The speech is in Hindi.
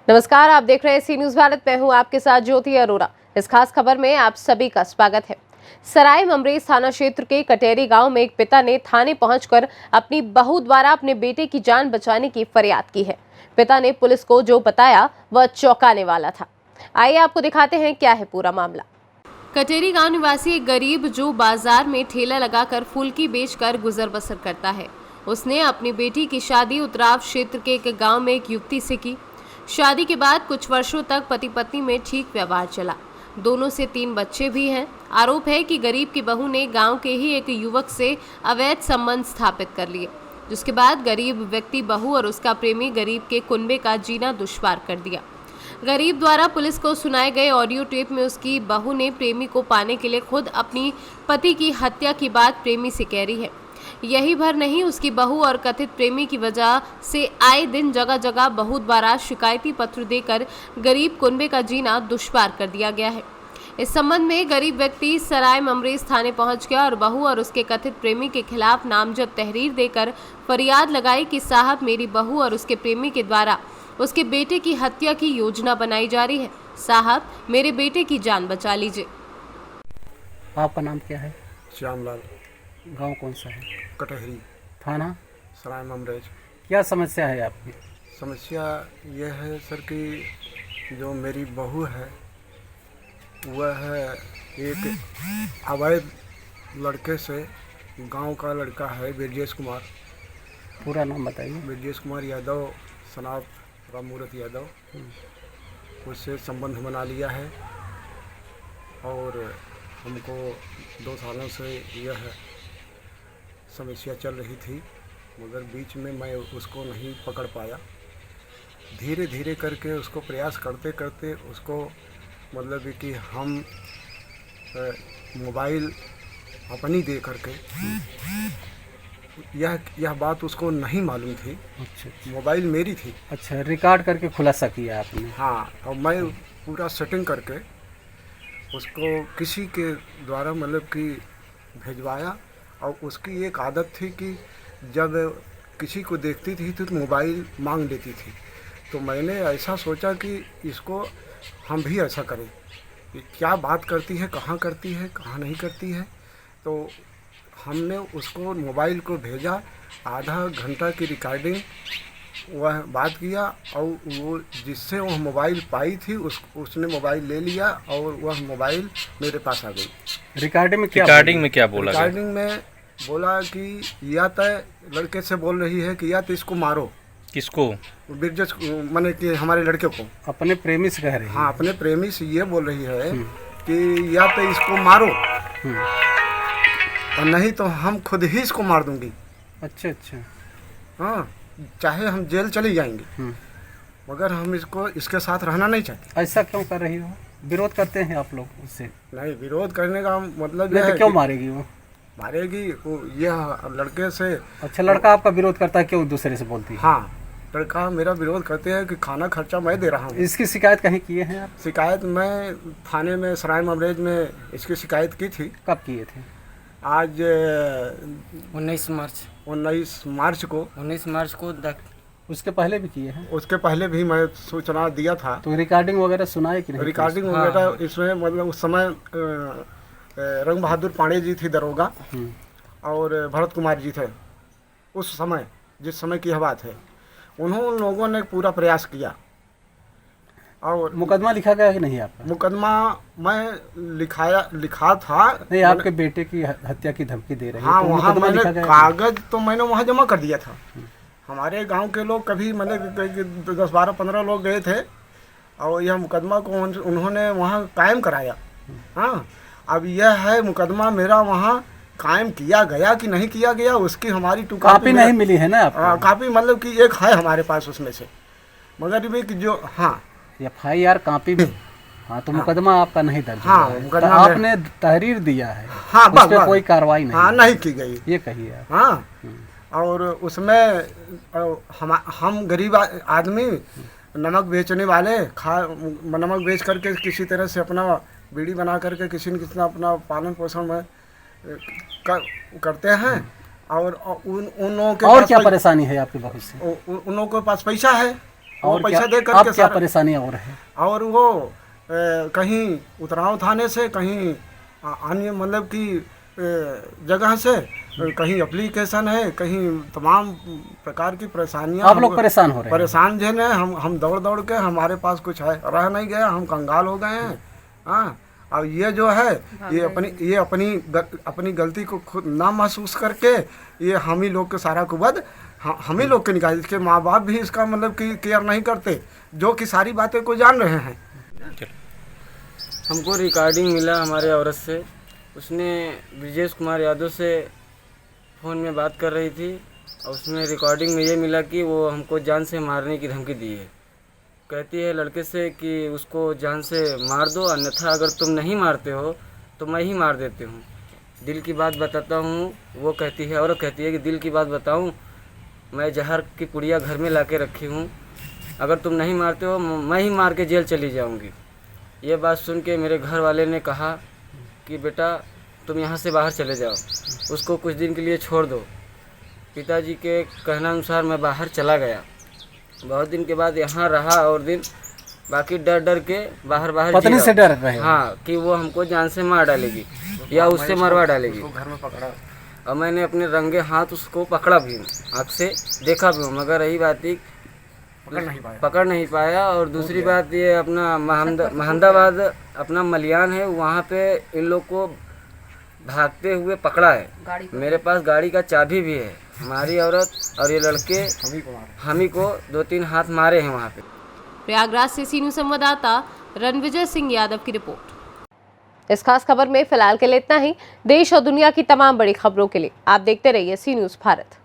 नमस्कार, आप देख रहे हैं सी न्यूज भारत। मैं हूं आपके साथ ज्योति अरोरा। इस खास खबर में आप सभी का स्वागत है। सराय ममरेज थाना क्षेत्र के कटेरी गांव में एक पिता ने थाने पहुंचकर अपनी बहू द्वारा अपने बेटे की जान बचाने की फरियाद की है। पिता ने पुलिस को जो बताया वह चौंकाने वाला था। आइए आपको दिखाते हैं क्या है पूरा मामला। कटेरी गांव निवासी एक गरीब जो बाजार में ठेला लगाकर फुल्की बेचकर गुजर बसर करता है, उसने अपनी बेटी की शादी उतराव क्षेत्र के एक गांव में एक युवती से की। शादी के बाद कुछ वर्षों तक पति पत्नी में ठीक व्यवहार चला। दोनों से 3 बच्चे भी हैं। आरोप है कि गरीब की बहू ने गांव के ही एक युवक से अवैध संबंध स्थापित कर लिए, जिसके बाद गरीब व्यक्ति बहू और उसका प्रेमी गरीब के कुनबे का जीना दुश्वार कर दिया। गरीब द्वारा पुलिस को सुनाए गए ऑडियो टेप में उसकी बहू ने प्रेमी को पाने के लिए खुद अपनी पति की हत्या की बात प्रेमी से कह रही है। यही भर नहीं, उसकी बहू और कथित प्रेमी की वजह से आए दिन जगह जगह बहू द्वारा शिकायती पत्र देकर गरीब कुनबे का जीना दुश्वार कर दिया गया है। इस संबंध में गरीब व्यक्ति सराय ममरेज थाने पहुंच गया और बहू और उसके कथित प्रेमी के खिलाफ नामजद तहरीर देकर फरियाद लगाई कि साहब, मेरी बहू और उसके प्रेमी के द्वारा उसके बेटे की हत्या की योजना बनाई जा रही है। साहब, मेरे बेटे की जान बचा लीजिए। आपका नाम क्या है? श्यामलाल। गांव कौन सा है? कटहरी, थाना सराय ममरेज। क्या समस्या है आपकी? समस्या यह है सर कि जो मेरी बहू है वह एक अवैध लड़के से, गांव का लड़का है ब्रजेश कुमार। पूरा नाम बताइए। ब्रजेश कुमार यादव, सनाब राममूर्त यादव, उससे संबंध बना लिया है और हमको 2 सालों से यह समस्या चल रही थी, मगर बीच में मैं उसको नहीं पकड़ पाया। धीरे धीरे करके उसको प्रयास करते करते उसको मतलब कि हम मोबाइल अपनी दे करके, यह बात उसको नहीं मालूम थी। अच्छा। मोबाइल मेरी थी। अच्छा, रिकॉर्ड करके खुलासा किया आपने? हाँ, और मैं पूरा सेटिंग करके उसको किसी के द्वारा मतलब कि भिजवाया। और उसकी एक आदत थी कि जब किसी को देखती थी तो मोबाइल मांग लेती थी। तो मैंने ऐसा सोचा कि इसको हम भी ऐसा करें, कि क्या बात करती है, कहाँ नहीं करती है। तो हमने उसको मोबाइल को भेजा, आधा घंटा की रिकॉर्डिंग वह बात किया और वो जिससे वह मोबाइल पाई थी उसने मोबाइल ले लिया और वह मोबाइल मेरे पास आ गई। रिकॉर्डिंग में क्या बोला? रिकॉर्डिंग में बोला कि या तो लड़के से बोल रही है कि या तो इसको मारो। किसको? ब्रजेश, माने कि हमारे लड़के को। अपने प्रेमी से कह रही है? हाँ, अपने प्रेमी से ये बोल रही है कि या तो इसको मारो और नहीं तो हम खुद ही इसको मार दूंगी। अच्छा अच्छा। हाँ, चाहे हम जेल चले जाएंगे, मगर हम इसके साथ रहना नहीं चाहते। ऐसा क्यों कर रही हो? विरोध करते हैं आप लोग उससे? नहीं, विरोध करने का मतलब नहीं तो क्यों मारेगी वो? मारेगी यह लड़के से। अच्छा, लड़का आपका विरोध करता है, क्यों दूसरे से बोलती है? हाँ, लड़का मेरा विरोध करते हैं कि खाना खर्चा मैं दे रहा हूँ। इसकी शिकायत कहीं किए हैं आप? शिकायत मैं थाने में, सराय ममरेज में इसकी शिकायत की थी। कब किए थे? आज 19 मार्च को। उसके पहले भी किए हैं? उसके पहले भी मैं सूचना दिया था। तो रिकॉर्डिंग वगैरह सुनाए कि नहीं? रिकॉर्डिंग वगैरह इसमें मतलब उस समय रंग बहादुर पांडे जी थी दरोगा और भरत कुमार जी थे उस समय, जिस समय की यह बात है। उन लोगों ने पूरा प्रयास किया। और मुकदमा लिखा गया कि नहीं आपका? मुकदमा मैं लिखा था। नहीं, आपके बेटे की हत्या की धमकी दे रहे हैं। हाँ, तो वहाँ मैंने कागज तो मैंने वहाँ जमा कर दिया था। हमारे गांव के लोग कभी मतलब 10, 12, 15 लोग गए थे और यह मुकदमा को उन्होंने वहाँ कायम कराया। हाँ, अब यह है मुकदमा मेरा वहाँ कायम किया गया कि नहीं किया गया, उसकी हमारी कॉपी नहीं मिली है ना आपको? कॉपी मतलब कि एक है हमारे पास उसमें से, मगर भी जो हाँ FIR कॉपी भी। हाँ, तो मुकदमा आपका नहीं दर्ज हाँ, है। मुकदमा तो आपने तहरीर दिया है? हाँ, उस पर कोई कार्रवाई नहीं? हाँ, नहीं की गई, ये कहिए आप। हाँ। और उसमें हम गरीब आदमी, नमक बेचने वाले, नमक बेच करके किसी तरह से अपना बीड़ी बना करके किसी न किसी अपना पालन पोषण में करते हैं। और उन लोगों के और क्या परेशानी है आपकी बहू से? उन लोगों के पास पैसा है वो और पैसा क्या दे आप करके क्या सारा, परेशानी और है? और वो कहीं उतराव थाने से, कहीं अन्य मतलब कि जगह से, कहीं एप्लीकेशन है, कहीं तमाम प्रकार की परेशानियां। आप लोग परेशान हो रहे हैं? परेशान जो है, हम दौड़ दौड़ के, हमारे पास कुछ है रह नहीं गया, हम कंगाल हो गए हैं। हाँ, अब ये जो है ये अपनी गलती को खुद ना महसूस करके ये हम ही लोग के सारा कुबद हम ही लोग के निकाल, इसके माँ बाप भी इसका मतलब कि केयर नहीं करते, जो कि सारी बातें को जान रहे हैं। हमको रिकॉर्डिंग मिला हमारे औरत से, उसने ब्रिजेश कुमार यादव से फ़ोन में बात कर रही थी और उसमें रिकॉर्डिंग में ये मिला कि वो हमको जान से मारने की धमकी दी है। कहती है लड़के से कि उसको जान से मार दो, अन्यथा अगर तुम नहीं मारते हो तो मैं ही मार देती हूँ। दिल की बात बताता हूँ, वो कहती है, औरत कहती है कि दिल की बात बताऊँ, मैं जहर की पुड़िया घर में ला के रखी हूँ, अगर तुम नहीं मारते हो मैं ही मार के जेल चली जाऊँगी। ये बात सुन के मेरे घर वाले ने कहा कि बेटा तुम यहाँ से बाहर चले जाओ, उसको कुछ दिन के लिए छोड़ दो। पिताजी के कहना अनुसार मैं बाहर चला गया। बहुत दिन के बाद यहाँ रहा और दिन बाकी डर डर के बाहर पत्नी से डर रहे? हाँ, कि वो हमको जान से मार डालेगी या उससे मरवा डालेगी। घर में पकड़ा और मैंने अपने रंगे हाथ उसको पकड़ा भी, आँख से देखा भी हूँ, मगर रही बात ही पकड़ नहीं पाया। और दूसरी बात ये अपना महमदाबाद अपना मलियान है, वहाँ पे इन लोग को भागते हुए पकड़ा है। मेरे पास गाड़ी का चाबी भी है। हमारी औरत और ये लड़के हम ही को 2-3 हाथ मारे हैं वहाँ पे। प्रयागराज से सी न्यूज़ संवाददाता रणविजय सिंह यादव की रिपोर्ट। इस खास खबर में फिलहाल के लिए इतना ही। देश और दुनिया की तमाम बड़ी खबरों के लिए आप देखते रहिए सी न्यूज़ भारत।